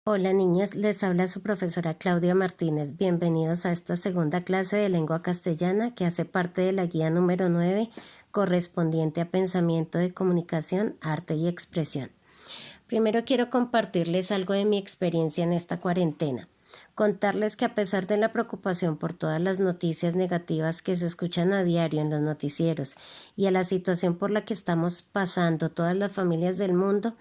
Hola niños, les habla su profesora Claudia Martínez. Bienvenidos a esta segunda clase de lengua castellana que hace parte de la guía número 9 correspondiente a pensamiento de comunicación, arte y expresión. Primero quiero compartirles algo de mi experiencia en esta cuarentena. Contarles que a pesar de la preocupación por todas las noticias negativas que se escuchan a diario en los noticieros y a la situación por la que estamos pasando todas las familias del mundo,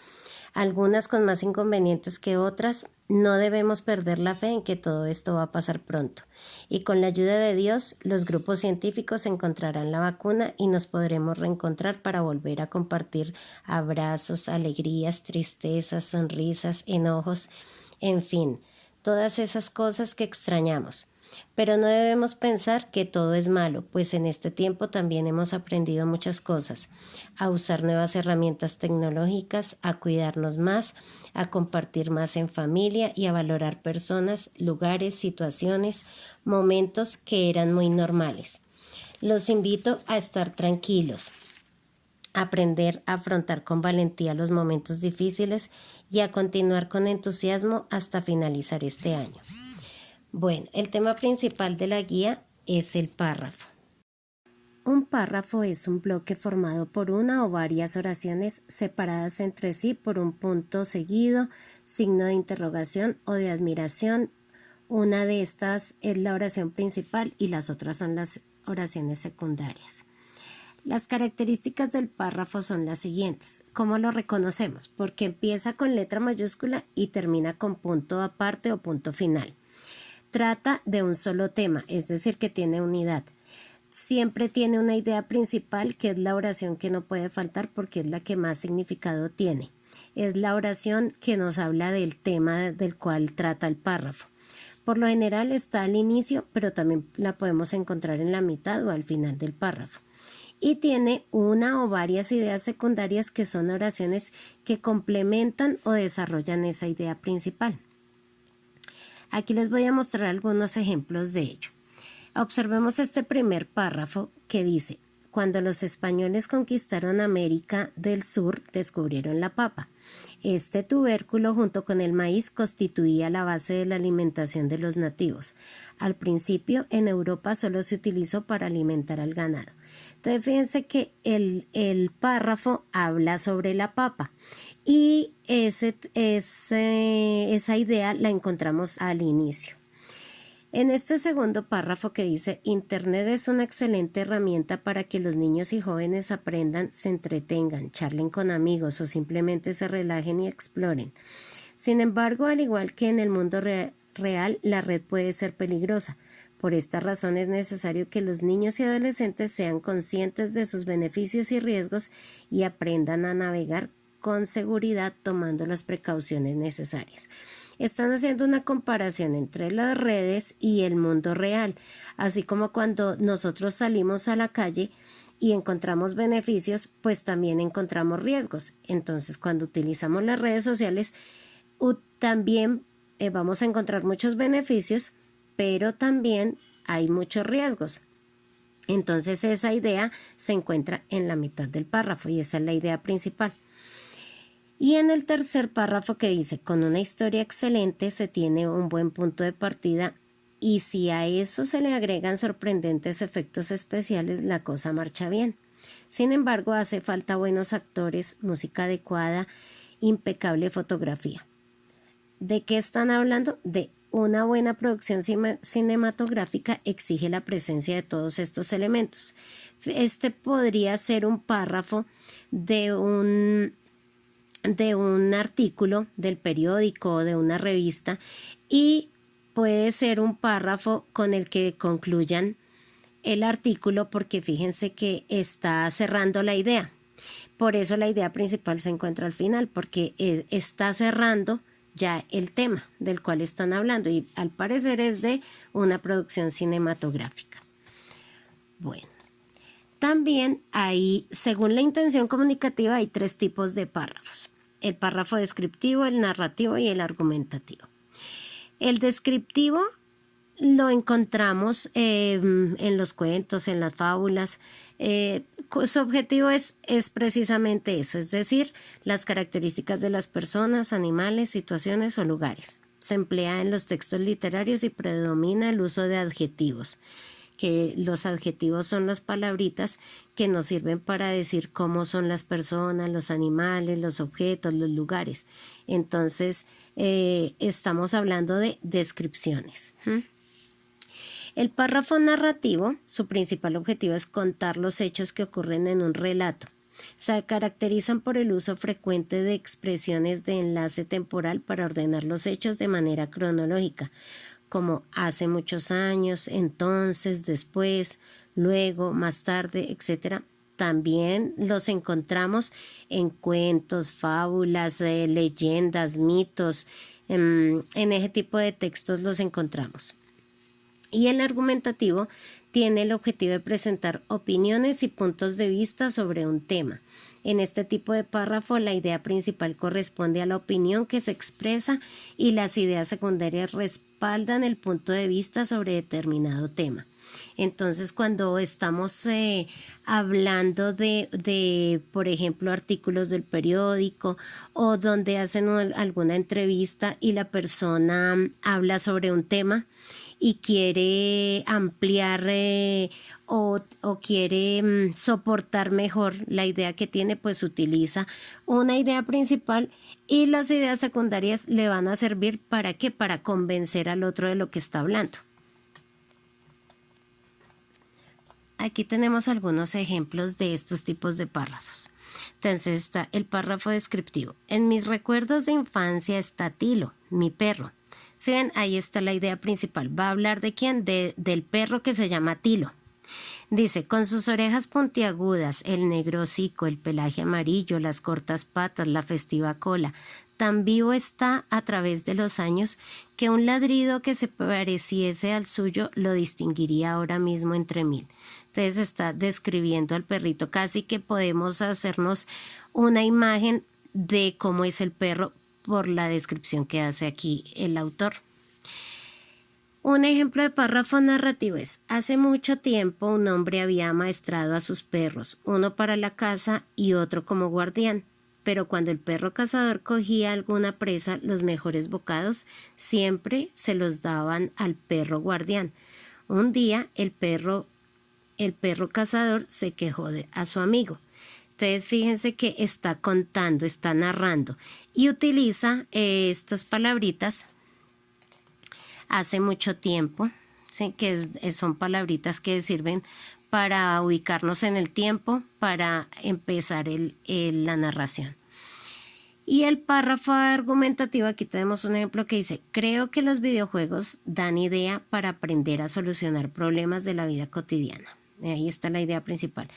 algunas con más inconvenientes que otras, no debemos perder la fe en que todo esto va a pasar pronto. Y con la ayuda de Dios, los grupos científicos encontrarán la vacuna y nos podremos reencontrar para volver a compartir abrazos, alegrías, tristezas, sonrisas, enojos, en fin, todas esas cosas que extrañamos. Pero no debemos pensar que todo es malo, pues en este tiempo también hemos aprendido muchas cosas, a usar nuevas herramientas tecnológicas, a cuidarnos más, a compartir más en familia y a valorar personas, lugares, situaciones, momentos que eran muy normales. Los invito a estar tranquilos, a aprender a afrontar con valentía los momentos difíciles y a continuar con entusiasmo hasta finalizar este año. Bueno, el tema principal de la guía es el párrafo. Un párrafo es un bloque formado por una o varias oraciones separadas entre sí por un punto seguido, signo de interrogación o de admiración. Una de estas es la oración principal y las otras son las oraciones secundarias. Las características del párrafo son las siguientes. ¿Cómo lo reconocemos? Porque empieza con letra mayúscula y termina con punto aparte o punto final. Trata de un solo tema, es decir, que tiene unidad. Siempre tiene una idea principal, que es la oración que no puede faltar porque es la que más significado tiene. Es la oración que nos habla del tema del cual trata el párrafo. Por lo general está al inicio, pero también la podemos encontrar en la mitad o al final del párrafo. Y tiene una o varias ideas secundarias que son oraciones que complementan o desarrollan esa idea principal. Aquí les voy a mostrar algunos ejemplos de ello. Observemos este primer párrafo que dice: cuando los españoles conquistaron América del Sur, descubrieron la papa. Este tubérculo, junto con el maíz, constituía la base de la alimentación de los nativos. Al principio, en Europa solo se utilizó para alimentar al ganado. Entonces, fíjense que el párrafo habla sobre la papa y esa idea la encontramos al inicio. En este segundo párrafo que dice: Internet es una excelente herramienta para que los niños y jóvenes aprendan, se entretengan, charlen con amigos o simplemente se relajen y exploren. Sin embargo, al igual que en el mundo real, la red puede ser peligrosa. Por esta razón es necesario que los niños y adolescentes sean conscientes de sus beneficios y riesgos y aprendan a navegar con seguridad tomando las precauciones necesarias. Están haciendo una comparación entre las redes y el mundo real, así como cuando nosotros salimos a la calle y encontramos beneficios, pues también encontramos riesgos. Entonces, cuando utilizamos las redes sociales, también vamos a encontrar muchos beneficios, pero también hay muchos riesgos. Entonces, esa idea se encuentra en la mitad del párrafo y esa es la idea principal. Y en el tercer párrafo que dice: con una historia excelente se tiene un buen punto de partida y si a eso se le agregan sorprendentes efectos especiales, la cosa marcha bien. Sin embargo, hace falta buenos actores, música adecuada, impecable fotografía. ¿De qué están hablando? De una buena producción cinematográfica exige la presencia de todos estos elementos. Este podría ser un párrafo de un artículo del periódico o de una revista y puede ser un párrafo con el que concluyan el artículo, porque fíjense que está cerrando la idea. Por eso la idea principal se encuentra al final, porque está cerrando ya el tema del cual están hablando y al parecer es de una producción cinematográfica. Bueno, también hay, según la intención comunicativa, hay 3 tipos de párrafos: el párrafo descriptivo, el narrativo y el argumentativo. El descriptivo lo encontramos en los cuentos, en las fábulas, Su objetivo es precisamente eso, es decir, las características de las personas, animales, situaciones o lugares. Se emplea en los textos literarios y predomina el uso de adjetivos, que los adjetivos son las palabritas que nos sirven para decir cómo son las personas, los animales, los objetos, los lugares. Entonces, estamos hablando de descripciones. El párrafo narrativo, su principal objetivo es contar los hechos que ocurren en un relato. Se caracterizan por el uso frecuente de expresiones de enlace temporal para ordenar los hechos de manera cronológica, como hace muchos años, entonces, después, luego, más tarde, etc. También los encontramos en cuentos, fábulas, leyendas, mitos. En ese tipo de textos los encontramos. Y el argumentativo tiene el objetivo de presentar opiniones y puntos de vista sobre un tema. En este tipo de párrafo, la idea principal corresponde a la opinión que se expresa y las ideas secundarias respaldan el punto de vista sobre determinado tema. Entonces, cuando estamos hablando de, por ejemplo, artículos del periódico o donde hacen alguna entrevista y la persona habla sobre un tema y quiere ampliar o quiere soportar mejor la idea que tiene, pues utiliza una idea principal y las ideas secundarias le van a servir ¿para qué? Para convencer al otro de lo que está hablando. Aquí tenemos algunos ejemplos de estos tipos de párrafos. Entonces está el párrafo descriptivo. En mis recuerdos de infancia está Tilo, mi perro. ¿Sí ven? Ahí está la idea principal. ¿Va a hablar de quién? Del perro que se llama Tilo. Dice, con sus orejas puntiagudas, el negro hocico, el pelaje amarillo, las cortas patas, la festiva cola, tan vivo está a través de los años que un ladrido que se pareciese al suyo lo distinguiría ahora mismo entre mil. Entonces está describiendo al perrito. Casi que podemos hacernos una imagen de cómo es el perro por la descripción que hace aquí el autor. Un ejemplo de párrafo narrativo es: hace mucho tiempo un hombre había amaestrado a sus perros, uno para la caza y otro como guardián. Pero cuando el perro cazador cogía alguna presa, los mejores bocados siempre se los daban al perro guardián. Un día el perro cazador se quejó a su amigo. Entonces fíjense que está contando, está narrando y utiliza estas palabritas hace mucho tiempo, ¿sí? Que son palabritas que sirven para ubicarnos en el tiempo, para empezar la narración. Y el párrafo argumentativo, aquí tenemos un ejemplo que dice: creo que los videojuegos dan idea para aprender a solucionar problemas de la vida cotidiana. Ahí está la idea principal.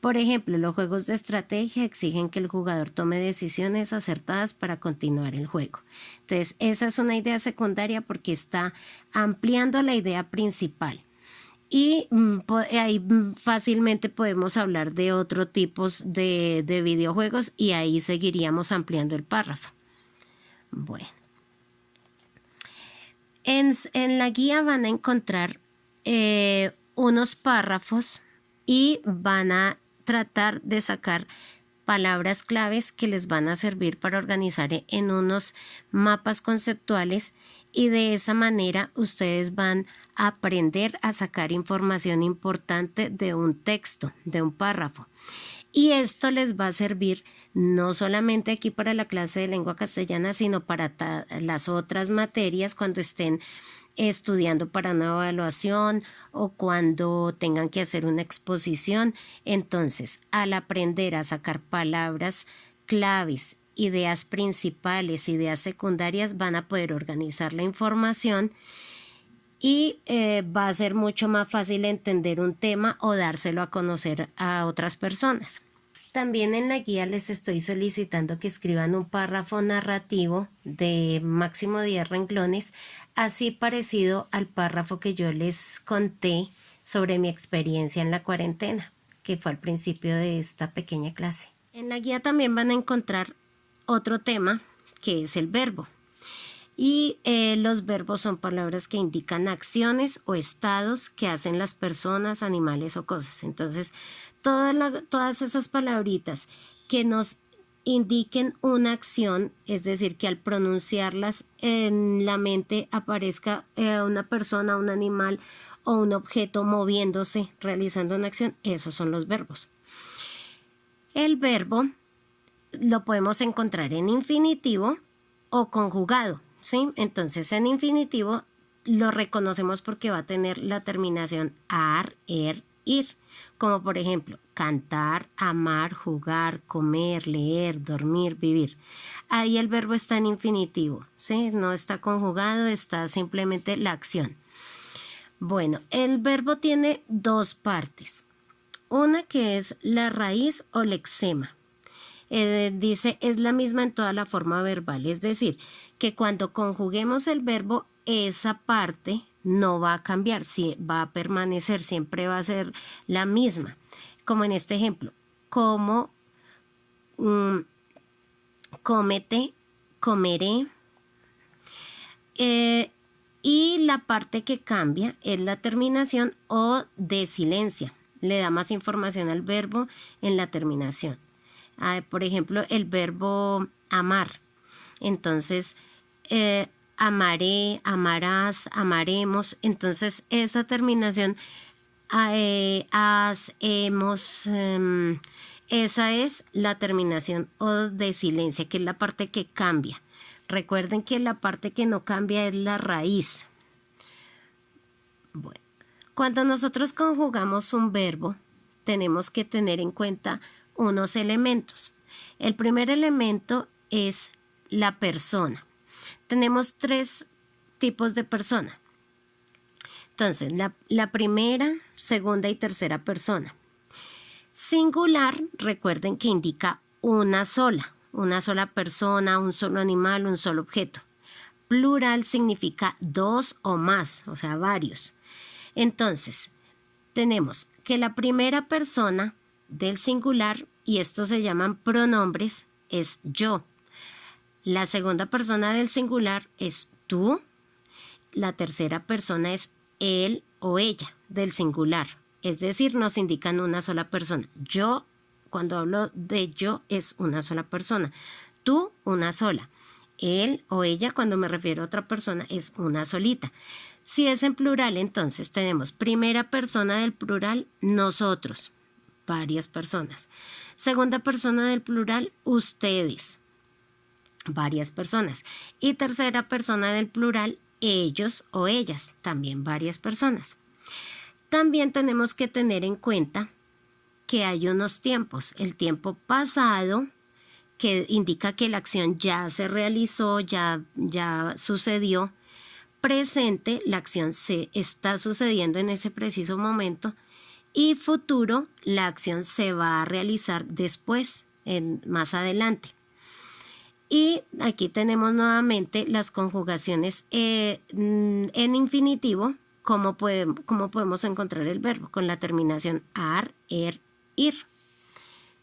Por ejemplo, los juegos de estrategia exigen que el jugador tome decisiones acertadas para continuar el juego. Entonces, esa es una idea secundaria porque está ampliando la idea principal. Y ahí fácilmente podemos hablar de otros tipos de videojuegos y ahí seguiríamos ampliando el párrafo. Bueno. En la guía van a encontrar unos párrafos y van a tratar de sacar palabras claves que les van a servir para organizar en unos mapas conceptuales y de esa manera ustedes van a aprender a sacar información importante de un texto, de un párrafo. Y esto les va a servir no solamente aquí para la clase de lengua castellana, sino para las otras materias cuando estén estudiando para una evaluación o cuando tengan que hacer una exposición. Entonces, al aprender a sacar palabras claves, ideas principales, ideas secundarias, van a poder organizar la información y va a ser mucho más fácil entender un tema o dárselo a conocer a otras personas. También en la guía les estoy solicitando que escriban un párrafo narrativo de máximo 10 renglones, así parecido al párrafo que yo les conté sobre mi experiencia en la cuarentena, que fue al principio de esta pequeña clase. En la guía también van a encontrar otro tema, que es el verbo. Y los verbos son palabras que indican acciones o estados que hacen las personas, animales o cosas. Entonces, todas esas palabritas que nos indiquen una acción, es decir, que al pronunciarlas en la mente aparezca una persona, un animal o un objeto moviéndose, realizando una acción, esos son los verbos. El verbo lo podemos encontrar en infinitivo o conjugado, ¿sí? Entonces, en infinitivo lo reconocemos porque va a tener la terminación ar, ir, como por ejemplo, cantar, amar, jugar, comer, leer, dormir, vivir. Ahí el verbo está en infinitivo, ¿sí? No está conjugado, está simplemente la acción. Bueno, el verbo tiene dos partes. Una que es la raíz o lexema. Dice, es la misma en toda la forma verbal, es decir, que cuando conjuguemos el verbo, esa parte no va a cambiar, va a permanecer, siempre va a ser la misma. Como en este ejemplo, como, cómete, comeré. Y la parte que cambia es la terminación o desilencia. Le da más información al verbo en la terminación. Por ejemplo, el verbo amar. Entonces, amaré, amarás, amaremos. Entonces, esa terminación, has, hemos, esa es la terminación o desilencia, que es la parte que cambia. Recuerden que la parte que no cambia es la raíz. Bueno, cuando nosotros conjugamos un verbo, tenemos que tener en cuenta unos elementos. El primer elemento es la persona. Tenemos tres tipos de persona. Entonces, la primera, segunda y tercera persona. Singular, recuerden que indica una sola persona, un solo animal, un solo objeto. Plural significa dos o más, o sea, varios. Entonces, tenemos que la primera persona del singular, y estos se llaman pronombres, es yo. La segunda persona del singular es tú. La tercera persona es él o ella del singular. Es decir, nos indican una sola persona. Yo, cuando hablo de yo, es una sola persona. Tú, una sola. Él o ella, cuando me refiero a otra persona, es una solita. Si es en plural, entonces tenemos primera persona del plural, nosotros, varias personas. Segunda persona del plural, ustedes, varias personas. Y tercera persona del plural, ellos o ellas, también varias personas. También tenemos que tener en cuenta que hay unos tiempos. El tiempo pasado, que indica que la acción ya se realizó, ya sucedió. Presente, la acción se está sucediendo en ese preciso momento. Y futuro, la acción se va a realizar después, más adelante. Y aquí tenemos nuevamente las conjugaciones en infinitivo. ¿Cómo podemos encontrar el verbo? Con la terminación ar, ir.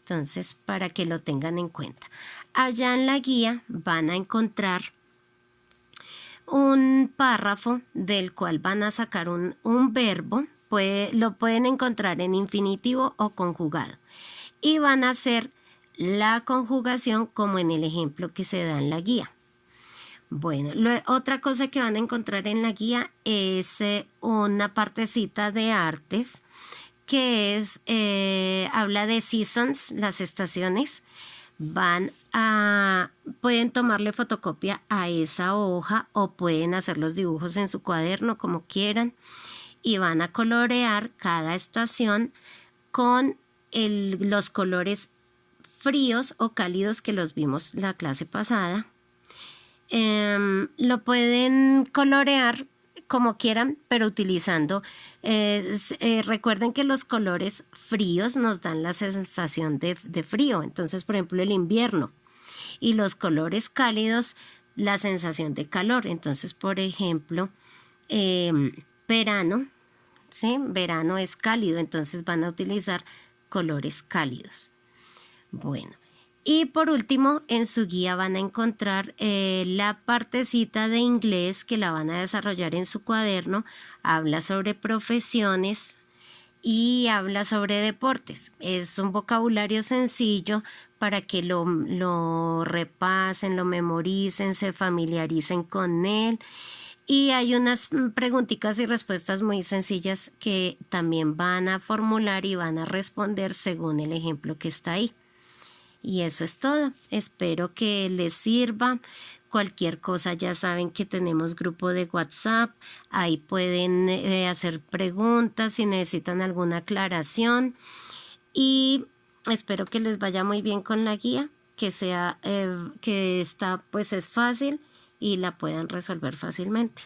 Entonces, para que lo tengan en cuenta. Allá en la guía van a encontrar un párrafo del cual van a sacar un verbo. Lo pueden encontrar en infinitivo o conjugado. Y van a hacer la conjugación como en el ejemplo que se da en la guía. Bueno, otra cosa que van a encontrar en la guía es una partecita de artes que habla de seasons, las estaciones. Pueden tomarle fotocopia a esa hoja o pueden hacer los dibujos en su cuaderno como quieran y van a colorear cada estación con los colores fríos o cálidos que los vimos la clase pasada. Lo pueden colorear como quieran, pero utilizando, recuerden que los colores fríos nos dan la sensación de frío, entonces por ejemplo el invierno, y los colores cálidos la sensación de calor, entonces por ejemplo verano, ¿sí? Verano es cálido, entonces van a utilizar colores cálidos. Bueno. Y por último, en su guía van a encontrar la partecita de inglés que la van a desarrollar en su cuaderno. Habla sobre profesiones y habla sobre deportes. Es un vocabulario sencillo para que lo repasen, lo memoricen, se familiaricen con él. Y hay unas preguntitas y respuestas muy sencillas que también van a formular y van a responder según el ejemplo que está ahí. Y eso es todo. Espero que les sirva. Cualquier cosa ya saben que tenemos grupo de WhatsApp. Ahí pueden hacer preguntas si necesitan alguna aclaración. Y espero que les vaya muy bien con la guía, que esta pues es fácil y la puedan resolver fácilmente.